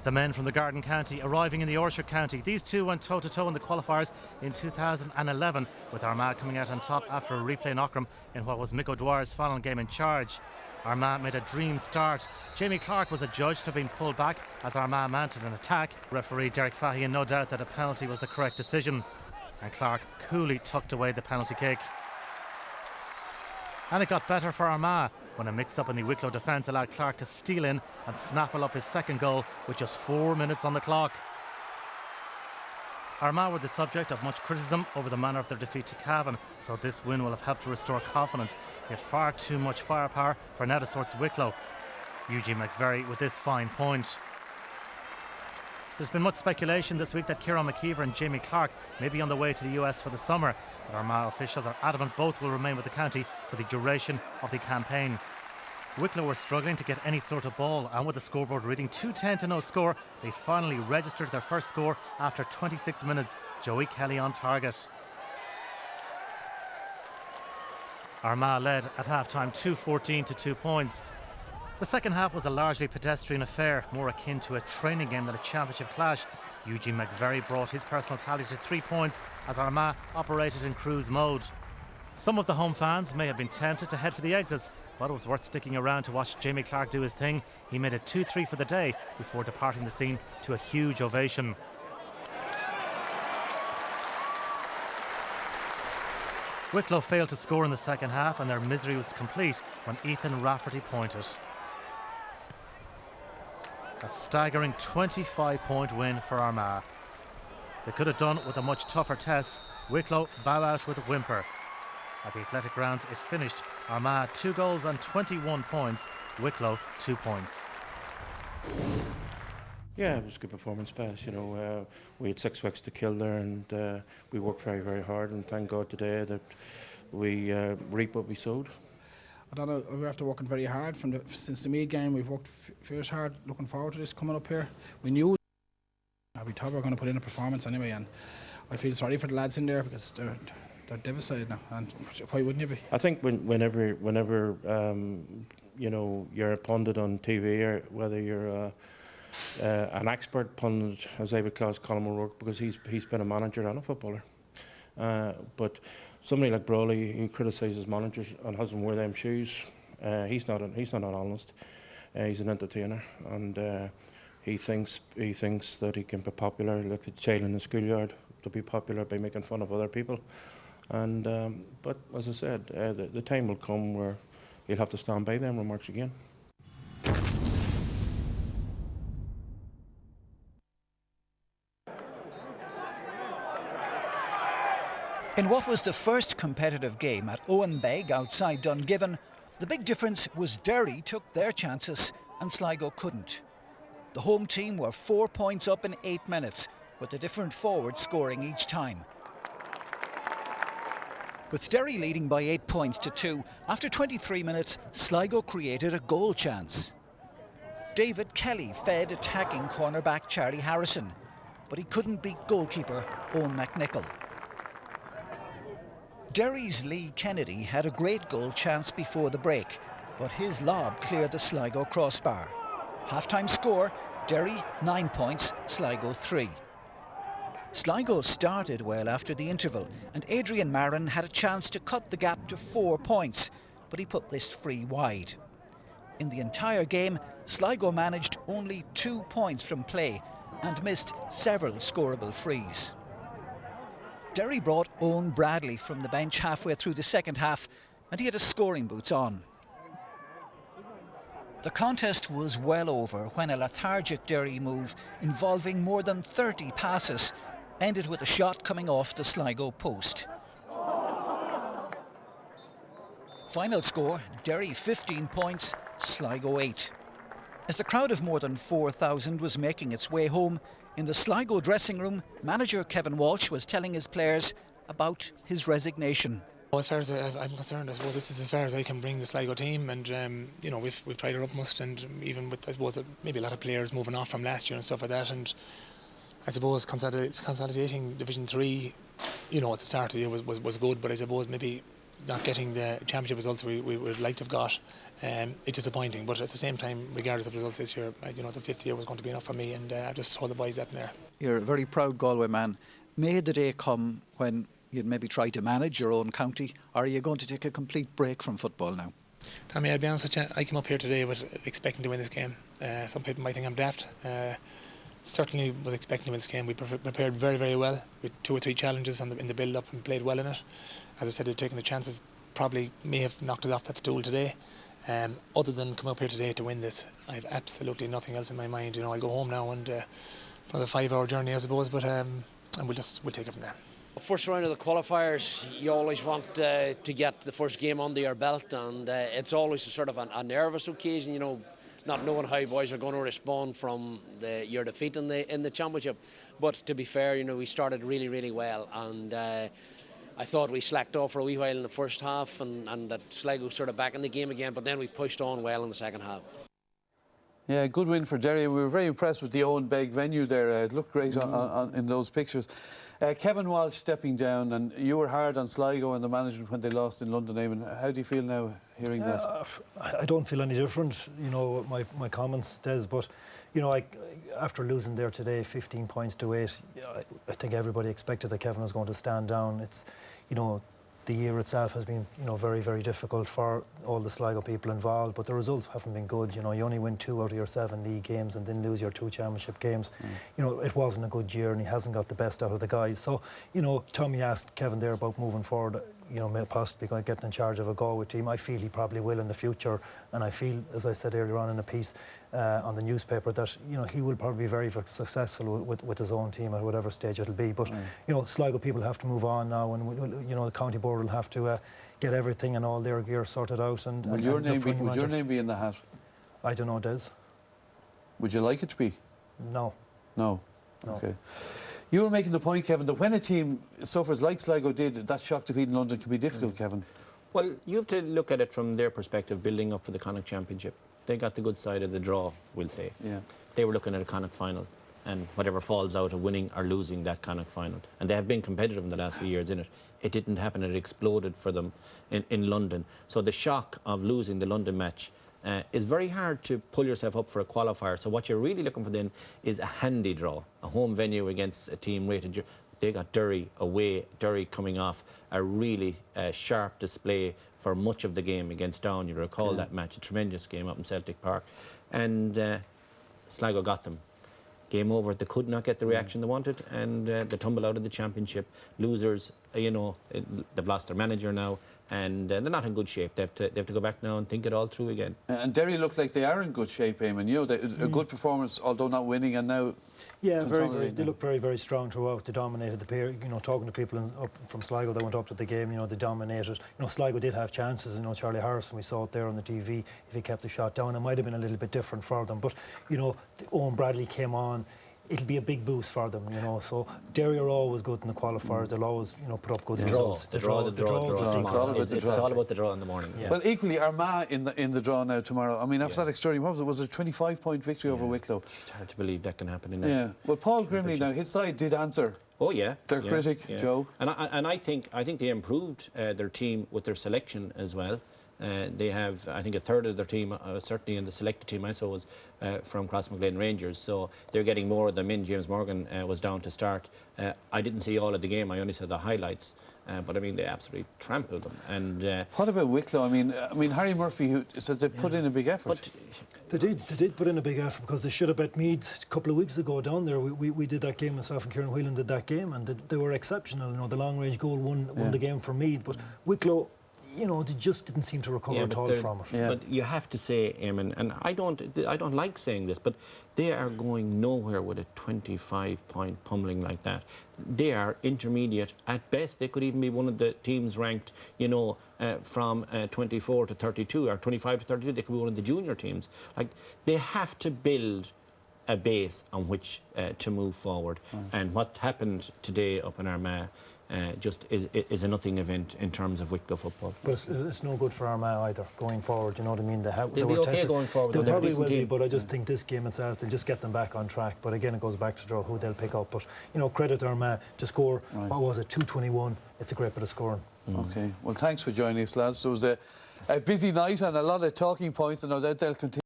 The men from the Garden County arriving in the Orchard County. These two went toe-to-toe in the qualifiers in 2011, with Armagh coming out on top after a replay in Ockram in what was Mick O'Dwyer's final game in charge. Armagh made a dream start. Jamie Clark was adjudged to have been pulled back as Armagh mounted an attack. Referee Derek Fahy in no doubt that a penalty was the correct decision, and Clark coolly tucked away the penalty kick. And it got better for Armagh when a mix-up in the Wicklow defence allowed Clark to steal in and snaffle up his second goal with just 4 minutes on the clock. Armagh were the subject of much criticism over the manner of their defeat to Cavan, so this win will have helped to restore confidence. They had far too much firepower for an out-of-sorts Wicklow. Eugene McVerry with this fine point. There's been much speculation this week that Kieran McKeever and Jamie Clark may be on the way to the US for the summer, but Armagh officials are adamant both will remain with the county for the duration of the campaign. Wicklow were struggling to get any sort of ball, and with the scoreboard reading 2-10 to no score, they finally registered their first score after 26 minutes. Joey Kelly on target. Armagh led at half-time 2-14 to 2 points. The second half was a largely pedestrian affair, more akin to a training game than a championship clash. Eugene McVerry brought his personal tally to 3 points as Armagh operated in cruise mode. Some of the home fans may have been tempted to head for the exits, but it was worth sticking around to watch Jamie Clark do his thing. He made it 2-3 for the day before departing the scene to a huge ovation. Wicklow failed to score in the second half, and their misery was complete when Ethan Rafferty pointed. A staggering 25-point win for Armagh. They could have done with a much tougher test. Wicklow bow out with a whimper. At the Athletic Grounds it finished Armagh 2 goals and 21 points, Wicklow 2 points. Yeah, it was a good performance, Bess. You know, we had 6 weeks to kill there, and we worked very, very hard, and thank God today that we reap what we sowed. I don't know, we're after working very hard since the Meath game. We've worked fierce hard, looking forward to this coming up here. We knew we thought we were going to put in a performance anyway, and I feel sorry for the lads in there because they're devastated now, and why wouldn't you be? I think whenever you know, you're a pundit on TV, or whether you're an expert pundit, as I would class Colin O'Rourke, because he's been a manager and a footballer, but somebody like Brawley, who criticises managers and hasn't worn them shoes, he's not an analyst. He's an entertainer, and he thinks that he can be popular, like the child in the schoolyard, to be popular by making fun of other people. And but as I said, the time will come where he'll have to stand by them remarks again. In what was the first competitive game at Owen Beg outside Dungiven, the big difference was Derry took their chances and Sligo couldn't. The home team were 4 points up in 8 minutes, with the different forwards scoring each time. With Derry leading by 8 points to 2, after 23 minutes, Sligo created a goal chance. David Kelly fed attacking cornerback Charlie Harrison, but he couldn't beat goalkeeper Owen McNichol. Derry's Lee Kennedy had a great goal chance before the break, but his lob cleared the Sligo crossbar. Half-time score, Derry 9 points, Sligo 3. Sligo started well after the interval, and Adrian Marin had a chance to cut the gap to 4 points, but he put this free wide. In the entire game, Sligo managed only 2 points from play and missed several scoreable frees. Derry brought Owen Bradley from the bench halfway through the second half, and he had his scoring boots on. The contest was well over when a lethargic Derry move involving more than 30 passes ended with a shot coming off the Sligo post. Final score, Derry 15 points, Sligo 8. As the crowd of more than 4,000 was making its way home, in the Sligo dressing room, manager Kevin Walsh was telling his players about his resignation. As far as I'm concerned, I suppose this is as far as I can bring the Sligo team, and you know, we've tried our utmost, and even with, I suppose, maybe a lot of players moving off from last year and stuff like that, and I suppose consolidating Division 3, you know, at the start of the year was good, but I suppose maybe not getting the championship results we would like to have got, it's disappointing. But at the same time, regardless of results this year, the 5th year was going to be enough for me, and I just told the boys that in there. You're a very proud Galway man. May the day come when you'd maybe try to manage your own county, or are you going to take a complete break from football now? Tommy, I'll be honest with you, I came up here today with expecting to win this game. Some people might think I'm daft. Certainly was expecting to win this game. We prepared very, very well with 2 or 3 challenges in the build-up and played well in it. As I said, taking the chances probably may have knocked us off that stool today. Other than come up here today to win this, I have absolutely nothing else in my mind. I'll go home now and another 5-hour journey, I suppose, but and we'll take it from there. First round of the qualifiers, you always want to get the first game under your belt, and it's always a sort of a nervous occasion, not knowing how boys are going to respond from your defeat in the championship. But to be fair, we started really, really well, and I thought we slacked off for a wee while in the first half, and that Sligo sort of back in the game again, but then we pushed on well in the second half. Yeah, good win for Derry. We were very impressed with the Owen Begg venue there. It looked great in those pictures. Kevin Walsh stepping down, and you were hard on Sligo and the management when they lost in London. Eamon, how do you feel now hearing that? I don't feel any different, my comments, Des, but after losing there today 15 points to 8, I think everybody expected that Kevin was going to stand down. It's the year itself has been very, very difficult for all the Sligo people involved, but the results haven't been good. You only win 2 out of your 7 league games and then lose your 2 championship games. It wasn't a good year, and he hasn't got the best out of the guys. So Tommy asked Kevin there about moving forward, possibly going to get in charge of a Galway team. I feel he probably will in the future, and I feel, as I said earlier on in a piece on the newspaper, that he will probably be very, very successful with his own team at whatever stage it'll be. But Sligo people have to move on now, and the county board will have to get everything and all their gear sorted out. And would your name be in the hat? I don't know, Des. Would you like it to be? No. No. Okay. You were making the point, Kevin, that when a team suffers like Sligo did, that shock defeat in London can be difficult, Kevin. Well, you have to look at it from their perspective, building up for the Connacht Championship. They got the good side of the draw, we'll say. Yeah. They were looking at a Connacht final, and whatever falls out of winning or losing that Connacht final. And they have been competitive in the last few years in it. It didn't happen, it exploded for them in London. So the shock of losing the London match is very hard to pull yourself up for a qualifier. So what you're really looking for then is a handy draw, a home venue against a team rated. They got Derry away, Derry coming off a really sharp display for much of the game against Down. You recall that match, a tremendous game up in Celtic Park. And Sligo got them. Game over. They could not get the reaction they wanted, and they tumble out of the championship. Losers, they've lost their manager now, and they're not in good shape. They have to go back now and think it all through again. And Derry look like they are in good shape, Eamon. A good performance, although not winning, and now they look very, very strong throughout. They dominated the pair. Talking to people up from Sligo that went up to the game, they dominated. Sligo did have chances. Charlie Harrison, we saw it there on the TV. If he kept the shot down, it might have been a little bit different for them. But Owen Bradley came on. It'll be a big boost for them, So Derry are always good in the qualifiers. They'll always, put up good results. The draw. It's all about the draw in the morning. Yeah. Well, equally, Armagh in the draw now tomorrow. I mean, after that extraordinary, what was it? 25-point victory over Wicklow. It's hard to believe that can happen in that. Well, Paul Grimley now, his side did answer. Oh yeah, their critic Joe. And I think they improved their team with their selection as well. They have, I think, a third of their team, certainly in the selected team I saw, was from Crossmaglen Rangers. So they're getting more of them in. James Morgan was down to start. I didn't see all of the game. I only saw the highlights. But I mean, they absolutely trampled them. And what about Wicklow? I mean, Harry Murphy who said they put in a big effort. They did put in a big effort, because they should have bet Meath a couple of weeks ago down there. We did that game, myself and Kieran Whelan did that game, and they were exceptional. The long range goal won the game for Meath, but Wicklow, they just didn't seem to recover at all from it. Yeah. But you have to say, Eamon, and I don't like saying this, but they are going nowhere with a 25-point pummeling like that. They are intermediate at best. They could even be one of the teams ranked, from 24 to 32 or 25 to 32. They could be one of the junior teams. Like, they have to build a base on which to move forward. And what happened today up in Armagh just is a nothing event in terms of Wicklow football. But it's no good for Armagh either going forward. You know what I mean? They'll be okay going forward. They probably will be, but I just think this game itself, they'll just get them back on track. But again, it goes back to who they'll pick up. But credit to Armagh to score. What was it? 221. It's a great bit of scoring. Okay. Well, thanks for joining us, lads. It was a busy night and a lot of talking points, and no doubt they'll continue.